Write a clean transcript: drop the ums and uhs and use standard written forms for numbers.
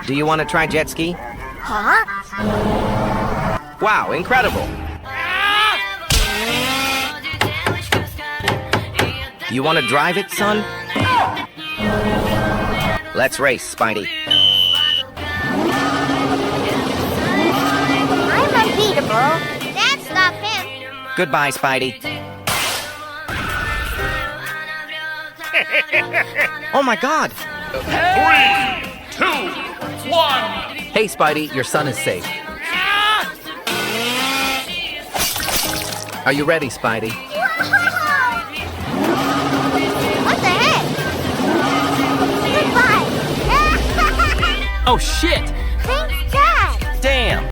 Do you want to try jet ski? Huh? Wow, incredible! You want to drive it, son? Let's race, Spidey. I'm unbeatable. Dad, stop him. Goodbye, Spidey. Oh my God! 3, 2, 1. Hey, Spidey, your son is safe. Are you ready, Spidey? What the heck? Goodbye. Oh, shit!